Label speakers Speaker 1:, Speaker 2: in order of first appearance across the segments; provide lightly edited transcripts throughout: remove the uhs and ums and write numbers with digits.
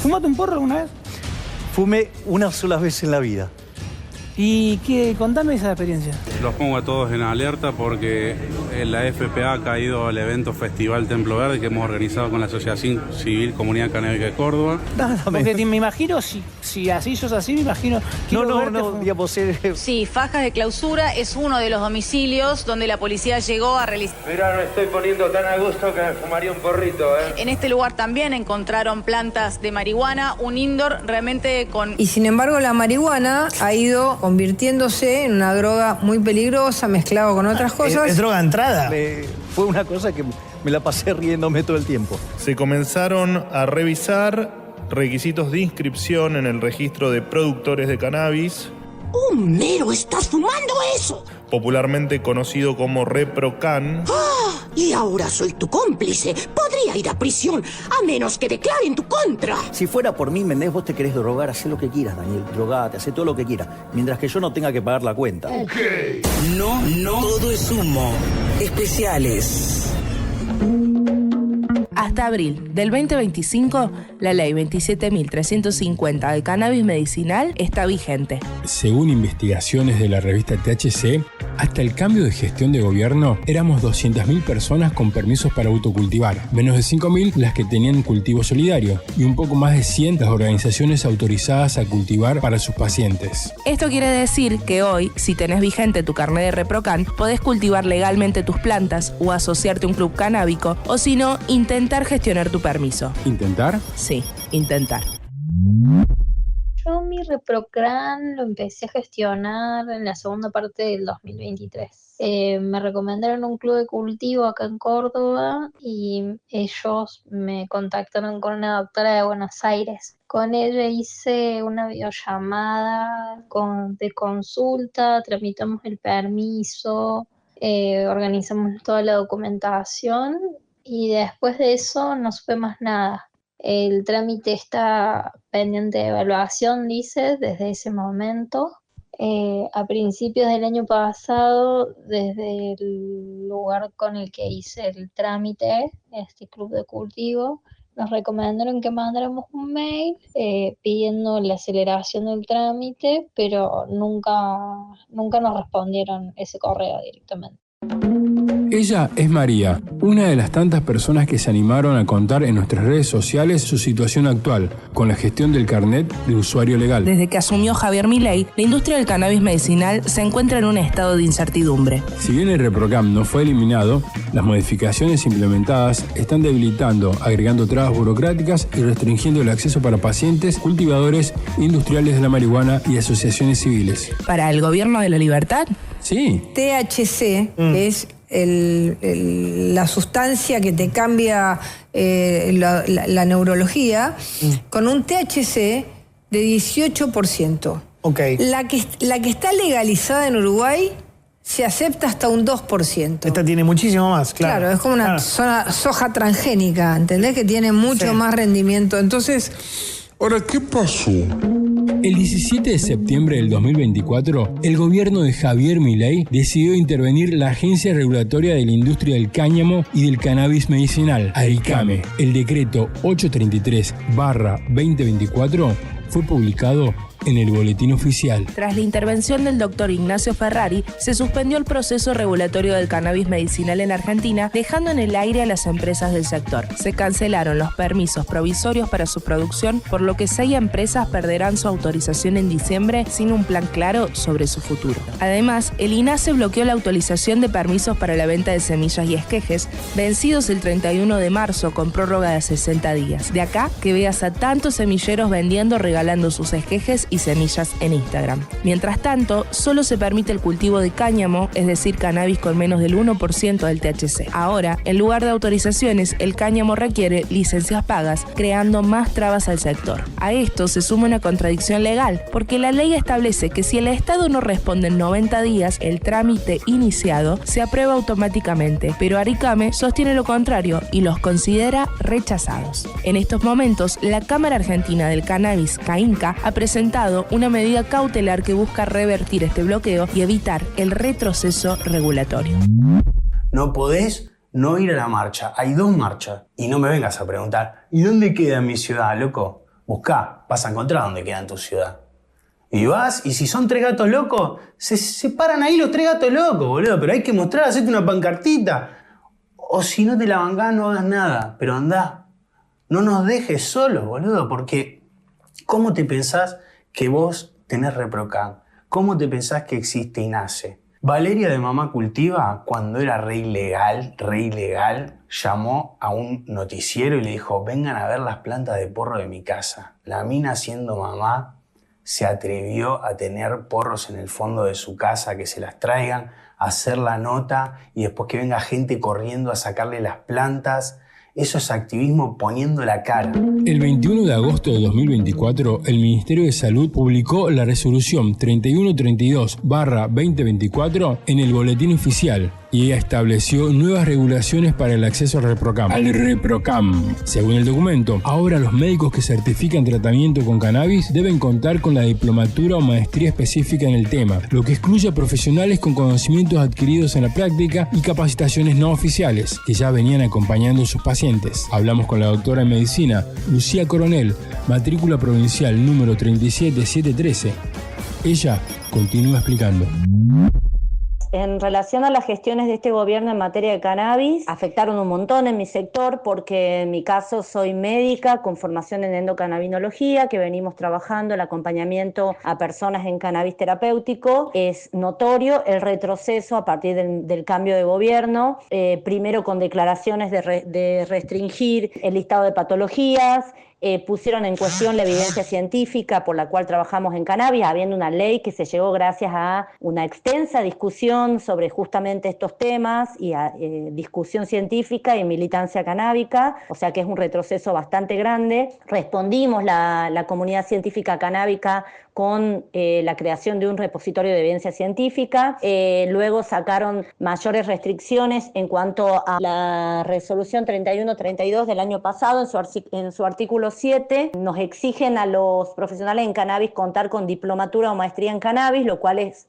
Speaker 1: ¿Fumaste un porro alguna vez?
Speaker 2: Fumé una sola vez en la vida.
Speaker 1: ¿Y qué? Contame esa experiencia.
Speaker 3: Los pongo a todos en alerta porque la FPA ha caído al evento Festival Templo Verde que hemos organizado con la Asociación Civil Comunidad Canábica de Córdoba.
Speaker 1: Porque me imagino, si así sos así, me imagino...
Speaker 2: No, digamos...
Speaker 4: Sí, fajas de clausura es uno de los domicilios donde la policía llegó a realizar...
Speaker 5: Mira, me estoy poniendo tan a gusto que me fumaría un porrito, ¿eh?
Speaker 4: En este lugar también encontraron plantas de marihuana, un indoor realmente con...
Speaker 6: Y sin embargo la marihuana ha ido convirtiéndose en una droga muy peligrosa, mezclado con otras cosas.
Speaker 1: ¿Es droga entrada?
Speaker 2: Fue una cosa que me la pasé riéndome todo el tiempo.
Speaker 7: Se comenzaron a revisar requisitos de inscripción en el registro de productores de cannabis.
Speaker 8: ¡Homero, estás fumando eso!
Speaker 7: Popularmente conocido como ReproCan.
Speaker 8: ¡Ah! Y ahora soy tu cómplice. Podría ir a prisión, a menos que declare en tu contra.
Speaker 2: Si fuera por mí, Méndez, vos te querés drogar, hacé lo que quieras, Daniel. Drogate, hacé todo lo que quieras. Mientras que yo no tenga que pagar la cuenta.
Speaker 9: Ok. No, todo es humo. Especiales.
Speaker 10: Hasta abril del 2025, la ley 27.350 de cannabis medicinal está vigente.
Speaker 11: Según investigaciones de la revista THC, hasta el cambio de gestión de gobierno, éramos 200.000 personas con permisos para autocultivar, menos de 5.000 las que tenían cultivo solidario y un poco más de 100 las organizaciones autorizadas a cultivar para sus pacientes.
Speaker 10: Esto quiere decir que hoy, si tenés vigente tu carnet de ReproCan, podés cultivar legalmente tus plantas o asociarte a un club canábico o si no, intentar gestionar tu permiso.
Speaker 11: ¿Intentar?
Speaker 10: Sí, intentar.
Speaker 12: Yo mi ReproCan lo empecé a gestionar en la segunda parte del 2023. Me recomendaron un club de cultivo acá en Córdoba y ellos me contactaron con una doctora de Buenos Aires. Con ella hice una videollamada de consulta, tramitamos el permiso, organizamos toda la documentación y después de eso no supe más nada. El trámite está pendiente de evaluación, dice, desde ese momento. A principios del año pasado, desde el lugar con el que hice el trámite, este club de cultivo, nos recomendaron que mandáramos un mail pidiendo la aceleración del trámite, pero nunca nos respondieron ese correo directamente.
Speaker 11: Ella es María, una de las tantas personas que se animaron a contar en nuestras redes sociales su situación actual con la gestión del carnet de usuario legal.
Speaker 10: Desde que asumió Javier Milei, la industria del cannabis medicinal se encuentra en un estado de incertidumbre.
Speaker 11: Si bien el ReproCan no fue eliminado, las modificaciones implementadas están debilitando, agregando trabas burocráticas y restringiendo el acceso para pacientes, cultivadores, industriales de la marihuana y asociaciones civiles.
Speaker 10: ¿Para el gobierno de la libertad?
Speaker 11: Sí.
Speaker 6: THC es la sustancia que te cambia la neurología con un THC de 18%.
Speaker 1: Okay.
Speaker 6: La que está legalizada en Uruguay se acepta hasta un 2%.
Speaker 1: Esta tiene muchísimo más, claro.
Speaker 6: Claro, es como una soja transgénica, ¿entendés? Que tiene mucho más rendimiento. Entonces...
Speaker 11: Ahora, ¿qué pasó? El 17 de septiembre del 2024, el gobierno de Javier Milei decidió intervenir la Agencia Regulatoria de la Industria del Cáñamo y del Cannabis Medicinal, AICAME. El decreto 833/2024 fue publicado en el boletín oficial.
Speaker 10: Tras la intervención del doctor Ignacio Ferrari, se suspendió el proceso regulatorio del cannabis medicinal en Argentina, dejando en el aire a las empresas del sector. Se cancelaron los permisos provisorios para su producción, por lo que 6 empresas perderán su autorización en diciembre sin un plan claro sobre su futuro. Además, el INASE bloqueó la autorización de permisos para la venta de semillas y esquejes, vencidos el 31 de marzo con prórroga de 60 días. De acá que veas a tantos semilleros vendiendo, regalando sus esquejes y semillas en Instagram. Mientras tanto, solo se permite el cultivo de cáñamo, es decir, cannabis con menos del 1% del THC. Ahora, en lugar de autorizaciones, el cáñamo requiere licencias pagas, creando más trabas al sector. A esto se suma una contradicción legal, porque la ley establece que si el Estado no responde en 90 días, el trámite iniciado se aprueba automáticamente, pero AICAME sostiene lo contrario y los considera rechazados. En estos momentos, la Cámara Argentina del Cannabis, CAINCA, ha presentado una medida cautelar que busca revertir este bloqueo y evitar el retroceso regulatorio.
Speaker 13: No podés no ir a la marcha. Hay 2 marchas. Y no me vengas a preguntar, ¿y dónde queda mi ciudad, loco? Buscá, vas a encontrar dónde queda en tu ciudad. Y vas, y si son 3 gatos locos, se paran ahí los 3 gatos locos, boludo. Pero hay que mostrar, hacerte una pancartita. O si no te la bancás, no hagas nada. Pero andá. No nos dejes solos, boludo. Porque, ¿cómo te pensás que vos tenés ReproCan? ¿Cómo te pensás que existe INASE? Valeria de Mamá Cultiva, cuando era re ilegal, llamó a un noticiero y le dijo: vengan a ver las plantas de porro de mi casa. La mina, siendo mamá, se atrevió a tener porros en el fondo de su casa, que se las traigan, a hacer la nota y después que venga gente corriendo a sacarle las plantas. Eso es activismo poniendo la cara.
Speaker 11: El 21 de agosto de 2024, el Ministerio de Salud publicó la resolución 3132/2024 en el Boletín Oficial y estableció nuevas regulaciones para el acceso al ReproCan. Según el documento, ahora los médicos que certifican tratamiento con cannabis deben contar con la diplomatura o maestría específica en el tema, lo que excluye a profesionales con conocimientos adquiridos en la práctica y capacitaciones no oficiales, que ya venían acompañando a sus pacientes. Hablamos con la doctora en medicina, Lucía Coronel, matrícula provincial número 37713. Ella continúa explicando.
Speaker 14: En relación a las gestiones de este gobierno en materia de cannabis, afectaron un montón en mi sector porque en mi caso soy médica con formación en endocannabinología, que venimos trabajando el acompañamiento a personas en cannabis terapéutico. Es notorio el retroceso a partir del cambio de gobierno, primero con declaraciones de restringir el listado de patologías. Pusieron en cuestión la evidencia científica por la cual trabajamos en cannabis, habiendo una ley que se llegó gracias a una extensa discusión sobre justamente estos temas y a discusión científica y militancia canábica, o sea que es un retroceso bastante grande. Respondimos la comunidad científica canábica con la creación de un repositorio de evidencia científica. Luego sacaron mayores restricciones en cuanto a la resolución 3132 del año pasado. En su artículo 7 nos exigen a los profesionales en cannabis contar con diplomatura o maestría en cannabis, lo cual es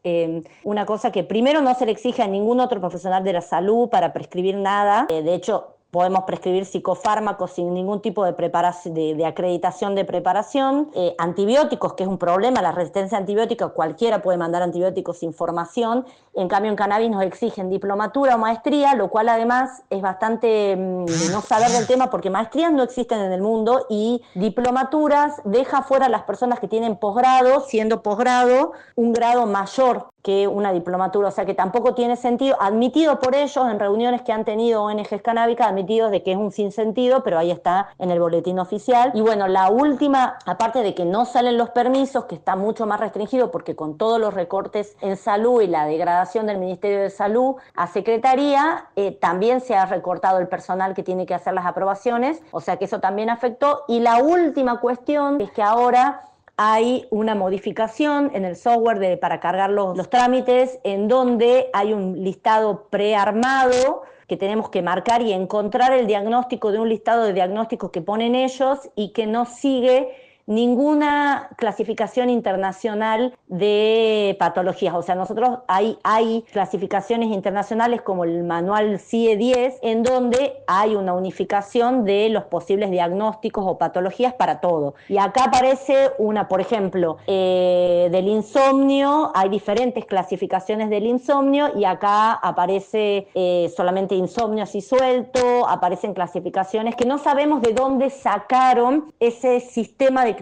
Speaker 14: una cosa que primero no se le exige a ningún otro profesional de la salud para prescribir nada. De hecho, podemos prescribir psicofármacos sin ningún tipo de preparación, de acreditación de preparación. Antibióticos, que es un problema, la resistencia a antibióticos, cualquiera puede mandar antibióticos sin formación. En cambio, en cannabis nos exigen diplomatura o maestría, lo cual además es bastante no saber del tema, porque maestrías no existen en el mundo y diplomaturas deja fuera a las personas que tienen posgrado, siendo posgrado un grado mayor que una diplomatura, o sea que tampoco tiene sentido, admitido por ellos en reuniones que han tenido ONGs canábicas, admitidos de que es un sinsentido, pero ahí está en el boletín oficial. Y bueno, la última, aparte de que no salen los permisos, que está mucho más restringido porque con todos los recortes en salud y la degradación del Ministerio de Salud a Secretaría, también se ha recortado el personal que tiene que hacer las aprobaciones, o sea que eso también afectó. Y la última cuestión es que ahora hay una modificación en el software para cargar los trámites, en donde hay un listado prearmado que tenemos que marcar y encontrar el diagnóstico de un listado de diagnósticos que ponen ellos y que no sigue ninguna clasificación internacional de patologías. O sea, nosotros hay clasificaciones internacionales como el manual CIE 10, en donde hay una unificación de los posibles diagnósticos o patologías para todo. Y acá aparece por ejemplo, del insomnio, hay diferentes clasificaciones del insomnio y acá aparece solamente insomnio así suelto, aparecen clasificaciones que no sabemos de dónde sacaron ese sistema de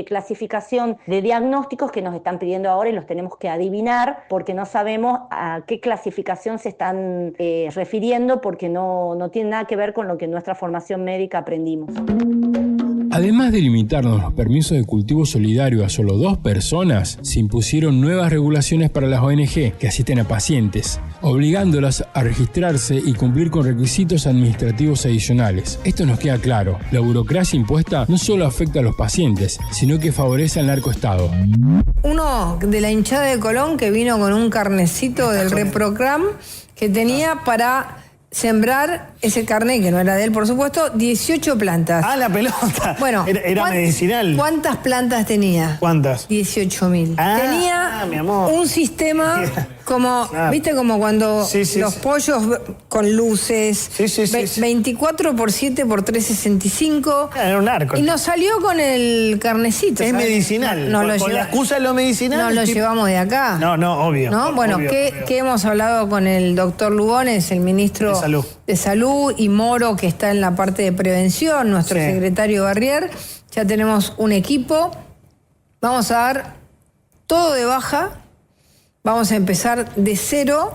Speaker 14: clasificación de diagnósticos que nos están pidiendo ahora y los tenemos que adivinar porque no sabemos a qué clasificación se están refiriendo porque no tiene nada que ver con lo que en nuestra formación médica aprendimos.
Speaker 11: Además de limitarnos los permisos de cultivo solidario a solo 2 personas, se impusieron nuevas regulaciones para las ONG que asisten a pacientes, obligándolas a registrarse y cumplir con requisitos administrativos adicionales. Esto nos queda claro, la burocracia impuesta no solo afecta a los pacientes, sino que favorece al narcoestado.
Speaker 6: Uno de la hinchada de Colón que vino con un carnecito del ReproCan que tenía para sembrar ese carnet, que no era de él, por supuesto, 18 plantas.
Speaker 15: Ah, la pelota.
Speaker 6: Bueno,
Speaker 15: era medicinal.
Speaker 6: ¿Cuántas plantas tenía?
Speaker 15: ¿Cuántas?
Speaker 6: 18.000. Tenía
Speaker 15: mi amor.
Speaker 6: un sistema Como, ¿viste? Como cuando los pollos con luces, 24 por 7 por 365.
Speaker 15: Era un narco.
Speaker 6: Y nos salió con el carnecito.
Speaker 15: Es
Speaker 6: ¿sabes?
Speaker 15: medicinal. Con la excusa de lo medicinal.
Speaker 6: No lo llevamos de acá.
Speaker 15: No, obvio.
Speaker 6: ¿No? Bueno,
Speaker 15: obvio,
Speaker 6: ¿qué hemos hablado con el doctor Lugones, el ministro de Salud, y Moro, que está en la parte de prevención, nuestro secretario Barrier? Ya tenemos un equipo. Vamos a dar todo de baja. Vamos a empezar de cero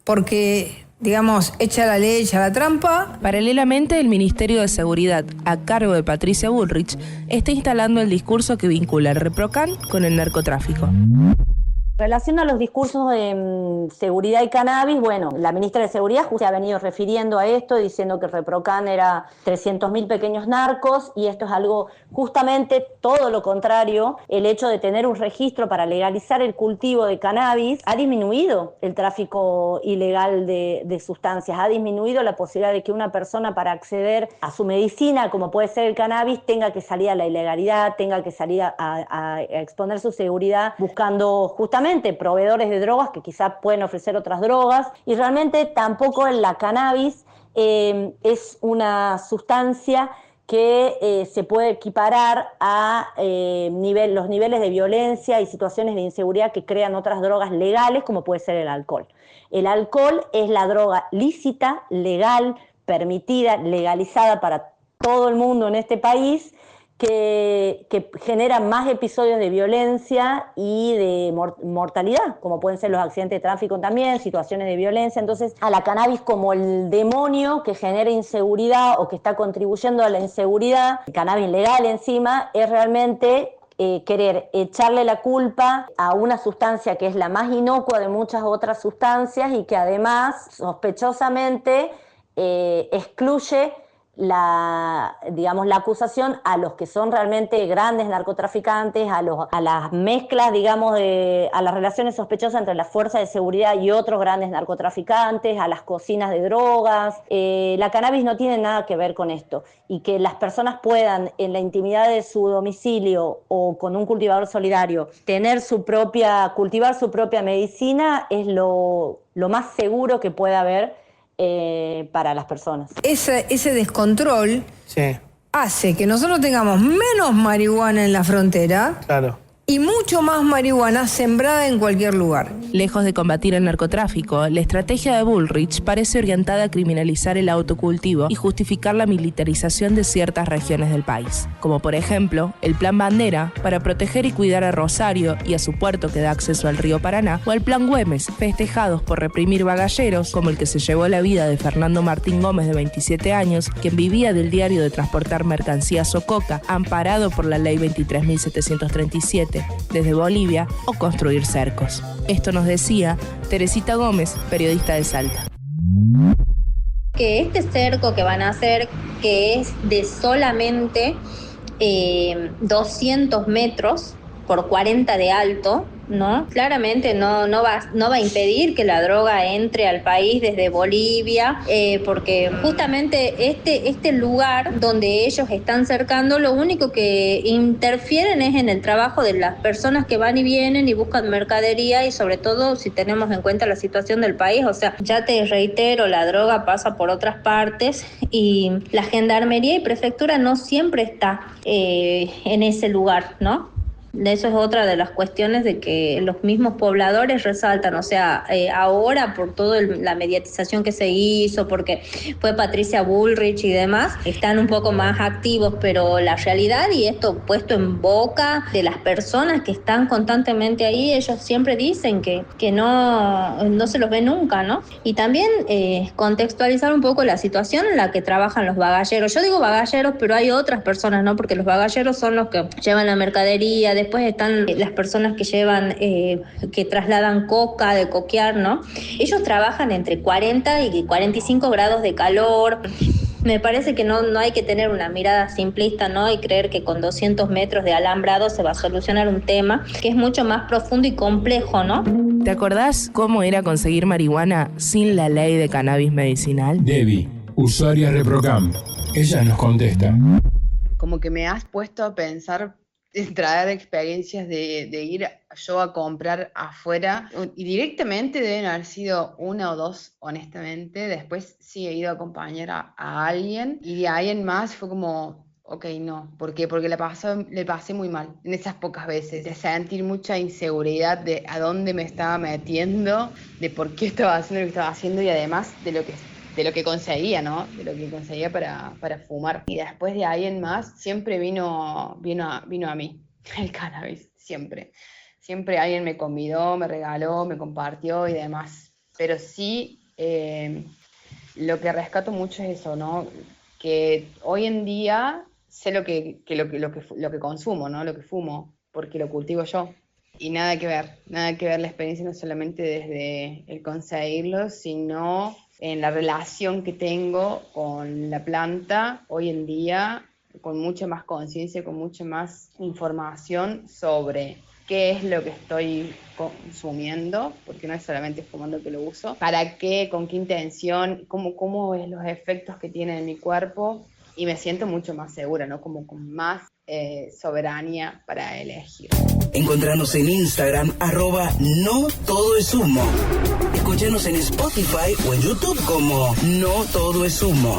Speaker 6: porque, digamos, echa la ley, echa la trampa.
Speaker 10: Paralelamente, el Ministerio de Seguridad, a cargo de Patricia Bullrich, está instalando el discurso que vincula el ReproCan con el narcotráfico.
Speaker 14: En relación a los discursos de seguridad y cannabis, bueno, la ministra de Seguridad justo se ha venido refiriendo a esto, diciendo que el ReproCan era 300.000 pequeños narcos, y esto es algo justamente todo lo contrario. El hecho de tener un registro para legalizar el cultivo de cannabis ha disminuido el tráfico ilegal de sustancias, ha disminuido la posibilidad de que una persona, para acceder a su medicina, como puede ser el cannabis, tenga que salir a la ilegalidad, tenga que salir a exponer su seguridad buscando justamente proveedores de drogas que quizás pueden ofrecer otras drogas. Y realmente tampoco la cannabis es una sustancia que se puede equiparar a los niveles de violencia y situaciones de inseguridad que crean otras drogas legales, como puede ser el alcohol. El alcohol es la droga lícita, legal, permitida, legalizada para todo el mundo en este país, que genera más episodios de violencia y de mortalidad, como pueden ser los accidentes de tráfico también, situaciones de violencia. Entonces, a la cannabis como el demonio que genera inseguridad o que está contribuyendo a la inseguridad, el cannabis legal encima, es realmente querer echarle la culpa a una sustancia que es la más inocua de muchas otras sustancias y que además, sospechosamente, excluye la acusación a los que son realmente grandes narcotraficantes, a las mezclas, a las relaciones sospechosas entre la fuerza de seguridad y otros grandes narcotraficantes, a las cocinas de drogas. La cannabis no tiene nada que ver con esto, y que las personas puedan, en la intimidad de su domicilio o con un cultivador solidario, cultivar su propia medicina, es lo más seguro que puede haber para las personas.
Speaker 6: Ese descontrol hace que nosotros tengamos menos marihuana en la frontera.
Speaker 15: Claro.
Speaker 6: Y mucho más marihuana sembrada en cualquier lugar.
Speaker 10: Lejos de combatir el narcotráfico, la estrategia de Bullrich parece orientada a criminalizar el autocultivo y justificar la militarización de ciertas regiones del país, como por ejemplo el Plan Bandera para proteger y cuidar a Rosario y a su puerto que da acceso al río Paraná, o el Plan Güemes, festejados por reprimir bagalleros como el que se llevó la vida de Fernando Martín Gómez, de 27 años, quien vivía del diario de transportar mercancías o coca, amparado por la ley 23.737 desde Bolivia, o construir cercos. Esto nos decía Teresita Gómez, periodista de Salta.
Speaker 12: Que este cerco que van a hacer, que es de solamente 200 metros por 40 de alto, ¿no? Claramente no va a impedir que la droga entre al país desde Bolivia, porque justamente este lugar donde ellos están cercando, lo único que interfieren es en el trabajo de las personas que van y vienen y buscan mercadería, y sobre todo si tenemos en cuenta la situación del país. O sea, ya te reitero, la droga pasa por otras partes y la gendarmería y prefectura no siempre está en ese lugar, ¿no? Eso es otra de las cuestiones de que los mismos pobladores resaltan. O sea, ahora por toda la mediatización que se hizo, porque fue Patricia Bullrich y demás, están un poco más activos, pero la realidad, y esto puesto en boca de las personas que están constantemente ahí, ellos siempre dicen que no se los ve nunca, ¿no? Y también contextualizar un poco la situación en la que trabajan los bagalleros. Yo digo bagalleros, pero hay otras personas, ¿no? Porque los bagalleros son los que llevan la mercadería. Después están las personas que llevan, que trasladan coca, de coquear, ¿no? Ellos trabajan entre 40 y 45 grados de calor. Me parece que no hay que tener una mirada simplista, ¿no? Y creer que con 200 metros de alambrado se va a solucionar un tema que es mucho más profundo y complejo, ¿no?
Speaker 10: ¿Te acordás cómo era conseguir marihuana sin la ley de cannabis medicinal?
Speaker 11: Debbie, usuaria ReproCan. Ella nos contesta.
Speaker 16: Como que me has puesto a pensar traer experiencias de ir yo a comprar afuera, y directamente deben haber sido una o dos, honestamente. Después sí he ido a acompañar a alguien, y de ahí en más fue como, ok, no. ¿Por qué? Porque le pasé muy mal en esas pocas veces, de sentir mucha inseguridad de a dónde me estaba metiendo, de por qué estaba haciendo lo que estaba haciendo, y además de lo que conseguía, ¿no? De lo que conseguía para fumar. Y después de ahí en más, siempre vino a mí el cannabis, siempre. Siempre alguien me convidó, me regaló, me compartió y demás. Pero sí, lo que rescato mucho es eso, ¿no? Que hoy en día sé lo que consumo, ¿no? Lo que fumo, porque lo cultivo yo. Y nada que ver la experiencia, no solamente desde el conseguirlo, sino en la relación que tengo con la planta hoy en día, con mucha más conciencia, con mucha más información sobre qué es lo que estoy consumiendo, porque no es solamente fumando que lo uso, para qué, con qué intención, cómo es los efectos que tiene en mi cuerpo, y me siento mucho más segura, ¿no? Como con más soberanía para elegir.
Speaker 9: Encontranos en Instagram, @NoTodoEsHumo. Escúchanos en Spotify o en YouTube como No Todo es Humo.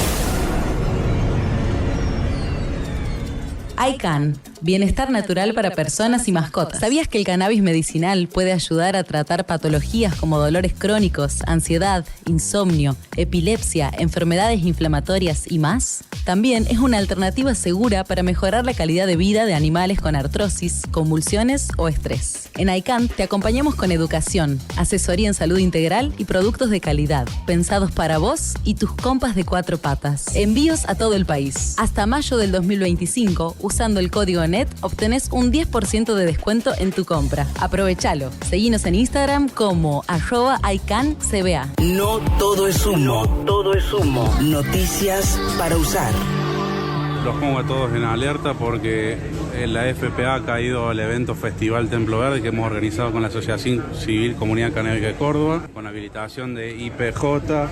Speaker 17: ICANN, bienestar natural para personas y mascotas. ¿Sabías que el cannabis medicinal puede ayudar a tratar patologías como dolores crónicos, ansiedad, insomnio, epilepsia, enfermedades inflamatorias y más? También es una alternativa segura para mejorar la calidad de vida de animales con artrosis, convulsiones o estrés. En ICANN te acompañamos con educación, asesoría en salud integral y productos de calidad, pensados para vos y tus compas de 4 patas. Envíos a todo el país. Hasta mayo del 2025, usando el código NET, obtenés un 10% de descuento en tu compra. Aprovechalo. Seguinos en Instagram como @ICANNCBA.
Speaker 9: No todo es humo. No todo es humo. Noticias para usar.
Speaker 3: Los pongo a todos en alerta porque la FPA ha caído al evento Festival Templo Verde que hemos organizado con la Asociación Civil Comunidad Canábica de Córdoba, con habilitación de IPJ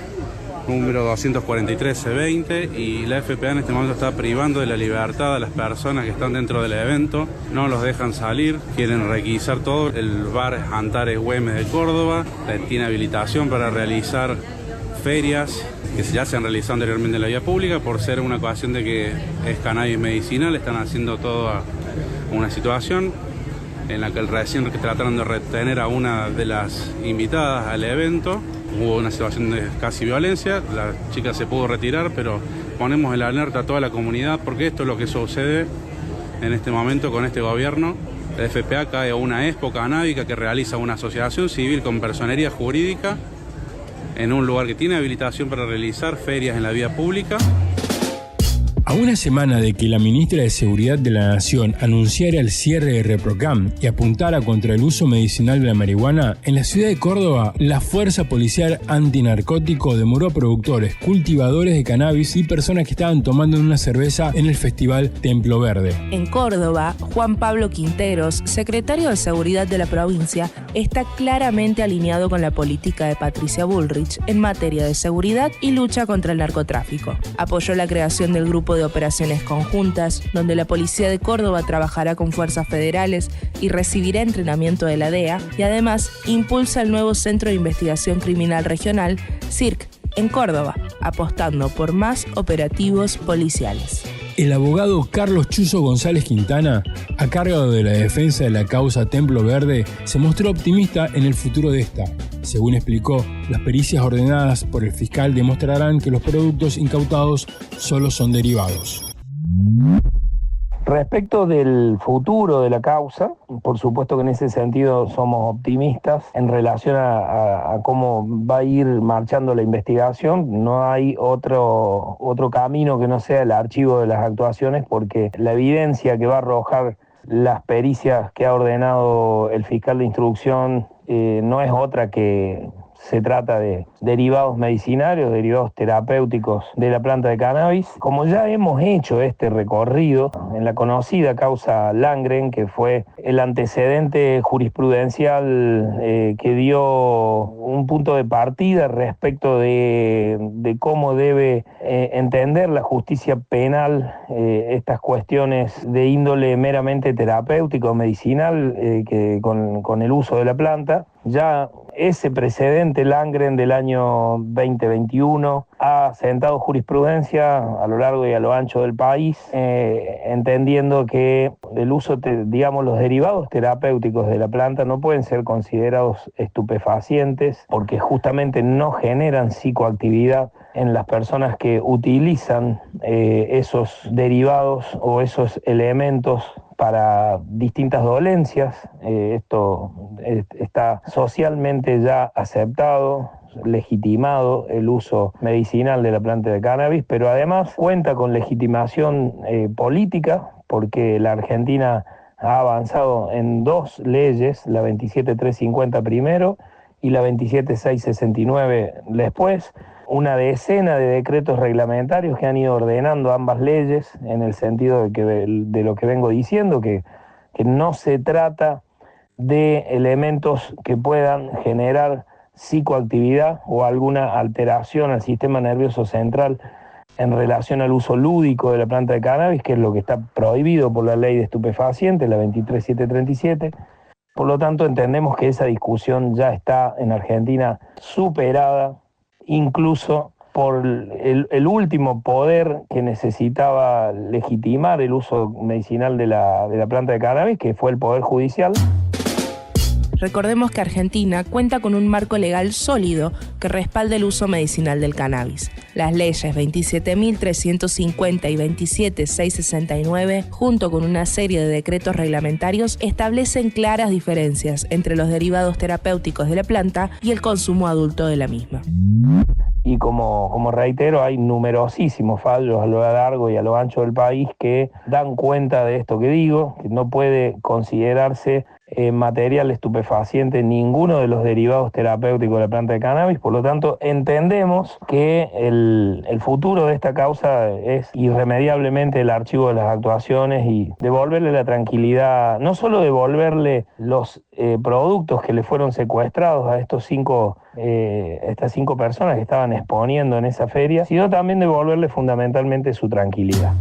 Speaker 3: número 243C20, y la FPA en este momento está privando de la libertad a las personas que están dentro del evento, no los dejan salir, quieren requisar todo. El bar Antares Güemes de Córdoba tiene habilitación para realizar ferias que ya se han realizado anteriormente en la vía pública. Por ser una ocasión de que es cannabis medicinal, están haciendo toda una situación en la que recién trataron de retener a una de las invitadas al evento. Hubo una situación de casi violencia, la chica se pudo retirar, pero ponemos en la alerta a toda la comunidad porque esto es lo que sucede en este momento con este gobierno. La FPA cae a una expo canábica que realiza una asociación civil con personería jurídica en un lugar que tiene habilitación para realizar ferias en la vía pública.
Speaker 11: A una semana de que la ministra de Seguridad de la Nación anunciara el cierre de Reprocam y apuntara contra el uso medicinal de la marihuana, en la ciudad de Córdoba, la Fuerza Policial Antinarcótico demoró a productores, cultivadores de cannabis y personas que estaban tomando una cerveza en el Festival Templo Verde.
Speaker 10: En Córdoba, Juan Pablo Quinteros, secretario de Seguridad de la provincia, está claramente alineado con la política de Patricia Bullrich en materia de seguridad y lucha contra el narcotráfico. Apoyó la creación del grupo de operaciones conjuntas, donde la Policía de Córdoba trabajará con fuerzas federales y recibirá entrenamiento de la DEA, y además impulsa el nuevo Centro de Investigación Criminal Regional, CIRC, en Córdoba, apostando por más operativos policiales.
Speaker 11: El abogado Carlos Chuzo González Quintana, a cargo de la defensa de la causa Templo Verde, se mostró optimista en el futuro de esta. Según explicó, las pericias ordenadas por el fiscal demostrarán que los productos incautados solo son derivados.
Speaker 18: Respecto del futuro de la causa, por supuesto que en ese sentido somos optimistas en relación a cómo va a ir marchando la investigación. No hay otro camino que no sea el archivo de las actuaciones, porque la evidencia que va a arrojar las pericias que ha ordenado el fiscal de instrucción no es otra que se trata de derivados medicinarios, derivados terapéuticos de la planta de cannabis. Como ya hemos hecho este recorrido en la conocida causa Landgren, que fue el antecedente jurisprudencial que dio un punto de partida respecto de cómo debe entender la justicia penal estas cuestiones de índole meramente terapéutico, medicinal, que con el uso de la planta. Ya ese precedente Landgren del año 2021 ha sentado jurisprudencia a lo largo y a lo ancho del país, entendiendo que el uso, los derivados terapéuticos de la planta no pueden ser considerados estupefacientes porque justamente no generan psicoactividad en las personas que utilizan esos derivados o esos elementos para distintas dolencias. Esto está socialmente ya aceptado, legitimado el uso medicinal de la planta de cannabis, pero además cuenta con legitimación política, porque la Argentina ha avanzado en 2 leyes, la 27350 primero y la 27669 después, una decena de decretos reglamentarios que han ido ordenando ambas leyes en el sentido de lo que vengo diciendo, que no se trata de elementos que puedan generar psicoactividad o alguna alteración al sistema nervioso central en relación al uso lúdico de la planta de cannabis, que es lo que está prohibido por la ley de estupefacientes, la 23737. Por lo tanto, entendemos que esa discusión ya está en Argentina superada, incluso por el último poder que necesitaba legitimar el uso medicinal de la planta de cannabis, que fue el Poder Judicial.
Speaker 10: Recordemos que Argentina cuenta con un marco legal sólido que respalda el uso medicinal del cannabis. Las leyes 27.350 y 27.669, junto con una serie de decretos reglamentarios, establecen claras diferencias entre los derivados terapéuticos de la planta y el consumo adulto de la misma.
Speaker 18: Y como reitero, hay numerosísimos fallos a lo largo y a lo ancho del país que dan cuenta de esto que digo, que no puede considerarse material estupefaciente ninguno de los derivados terapéuticos de la planta de cannabis. Por lo tanto, entendemos que el futuro de esta causa es irremediablemente el archivo de las actuaciones y devolverle la tranquilidad, no solo devolverle los productos que le fueron secuestrados a estas 5 personas que estaban exponiendo en esa feria, sino también devolverle fundamentalmente su tranquilidad.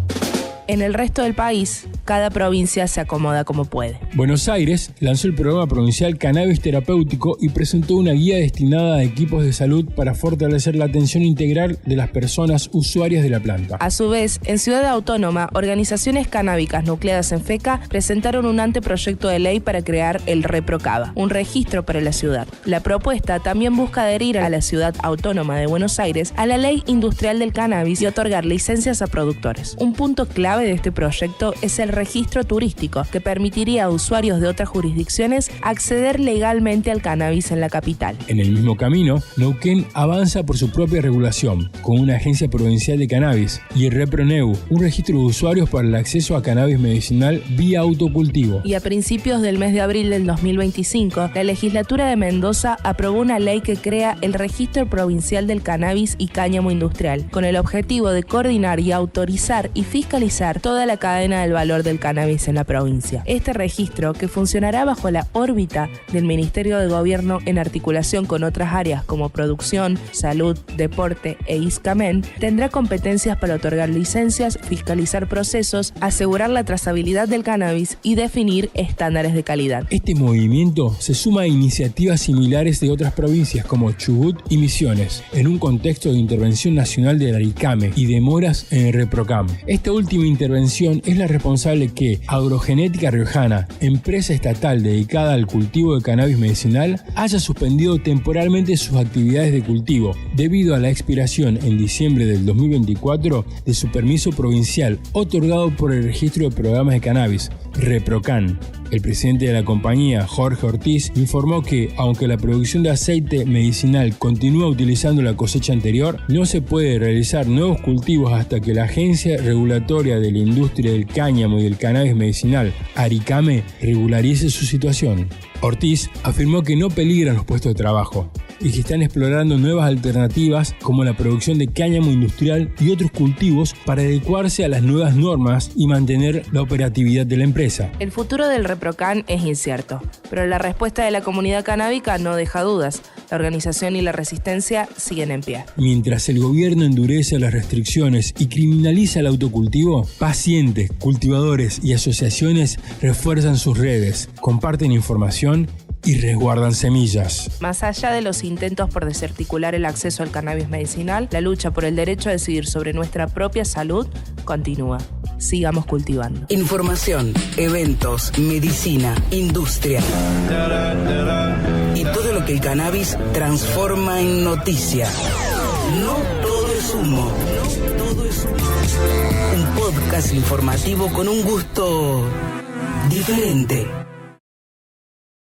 Speaker 10: En el resto del país, cada provincia se acomoda como puede.
Speaker 11: Buenos Aires lanzó el programa provincial Cannabis Terapéutico y presentó una guía destinada a equipos de salud para fortalecer la atención integral de las personas usuarias de la planta.
Speaker 10: A su vez, en Ciudad Autónoma, organizaciones canábicas nucleadas en FECA presentaron un anteproyecto de ley para crear el ReproCava, un registro para la ciudad. La propuesta también busca adherir a la Ciudad Autónoma de Buenos Aires a la Ley Industrial del Cannabis y otorgar licencias a productores. Un punto clave de este proyecto es el registro turístico, que permitiría a usuarios de otras jurisdicciones acceder legalmente al cannabis en la capital.
Speaker 11: En el mismo camino, Neuquén avanza por su propia regulación, con una agencia provincial de cannabis, y el ReproNeu, un registro de usuarios para el acceso a cannabis medicinal vía autocultivo.
Speaker 10: Y a principios del mes de abril del 2025, la legislatura de Mendoza aprobó una ley que crea el Registro Provincial del Cannabis y Cáñamo Industrial, con el objetivo de coordinar y autorizar y fiscalizar toda la cadena del valor del cannabis en la provincia. Este registro, que funcionará bajo la órbita del Ministerio de Gobierno en articulación con otras áreas como producción, salud, deporte e ISCAMEN, tendrá competencias para otorgar licencias, fiscalizar procesos, asegurar la trazabilidad del cannabis y definir estándares de calidad.
Speaker 11: Este movimiento se suma a iniciativas similares de otras provincias como Chubut y Misiones, en un contexto de intervención nacional del ARICAME y demoras en el ReproCam. Esta última intervención es la responsable que Agrogenética Riojana, empresa estatal dedicada al cultivo de cannabis medicinal, haya suspendido temporalmente sus actividades de cultivo debido a la expiración en diciembre del 2024 de su permiso provincial otorgado por el Registro de Programas de Cannabis, ReproCan. El presidente de la compañía, Jorge Ortiz, informó que, aunque la producción de aceite medicinal continúa utilizando la cosecha anterior, no se puede realizar nuevos cultivos hasta que la Agencia Regulatoria de la Industria del Cáñamo y del Cannabis Medicinal, ARICAME, regularice su situación. Ortiz afirmó que no peligran los puestos de trabajo. y que están explorando nuevas alternativas como la producción de cáñamo industrial y otros cultivos para adecuarse a las nuevas normas y mantener la operatividad de la empresa.
Speaker 10: El futuro del ReproCan es incierto, pero la respuesta de la comunidad canábica no deja dudas. La organización y la resistencia siguen en pie.
Speaker 11: Mientras el gobierno endurece las restricciones y criminaliza el autocultivo, pacientes, cultivadores y asociaciones refuerzan sus redes, comparten información y resguardan semillas.
Speaker 10: Más allá de los intentos por desarticular el acceso al cannabis medicinal, la lucha por el derecho a decidir sobre nuestra propia salud continúa. Sigamos cultivando.
Speaker 9: Información, eventos, medicina, industria y todo lo que el cannabis transforma en noticia. No todo es humo. Un podcast informativo con un gusto diferente.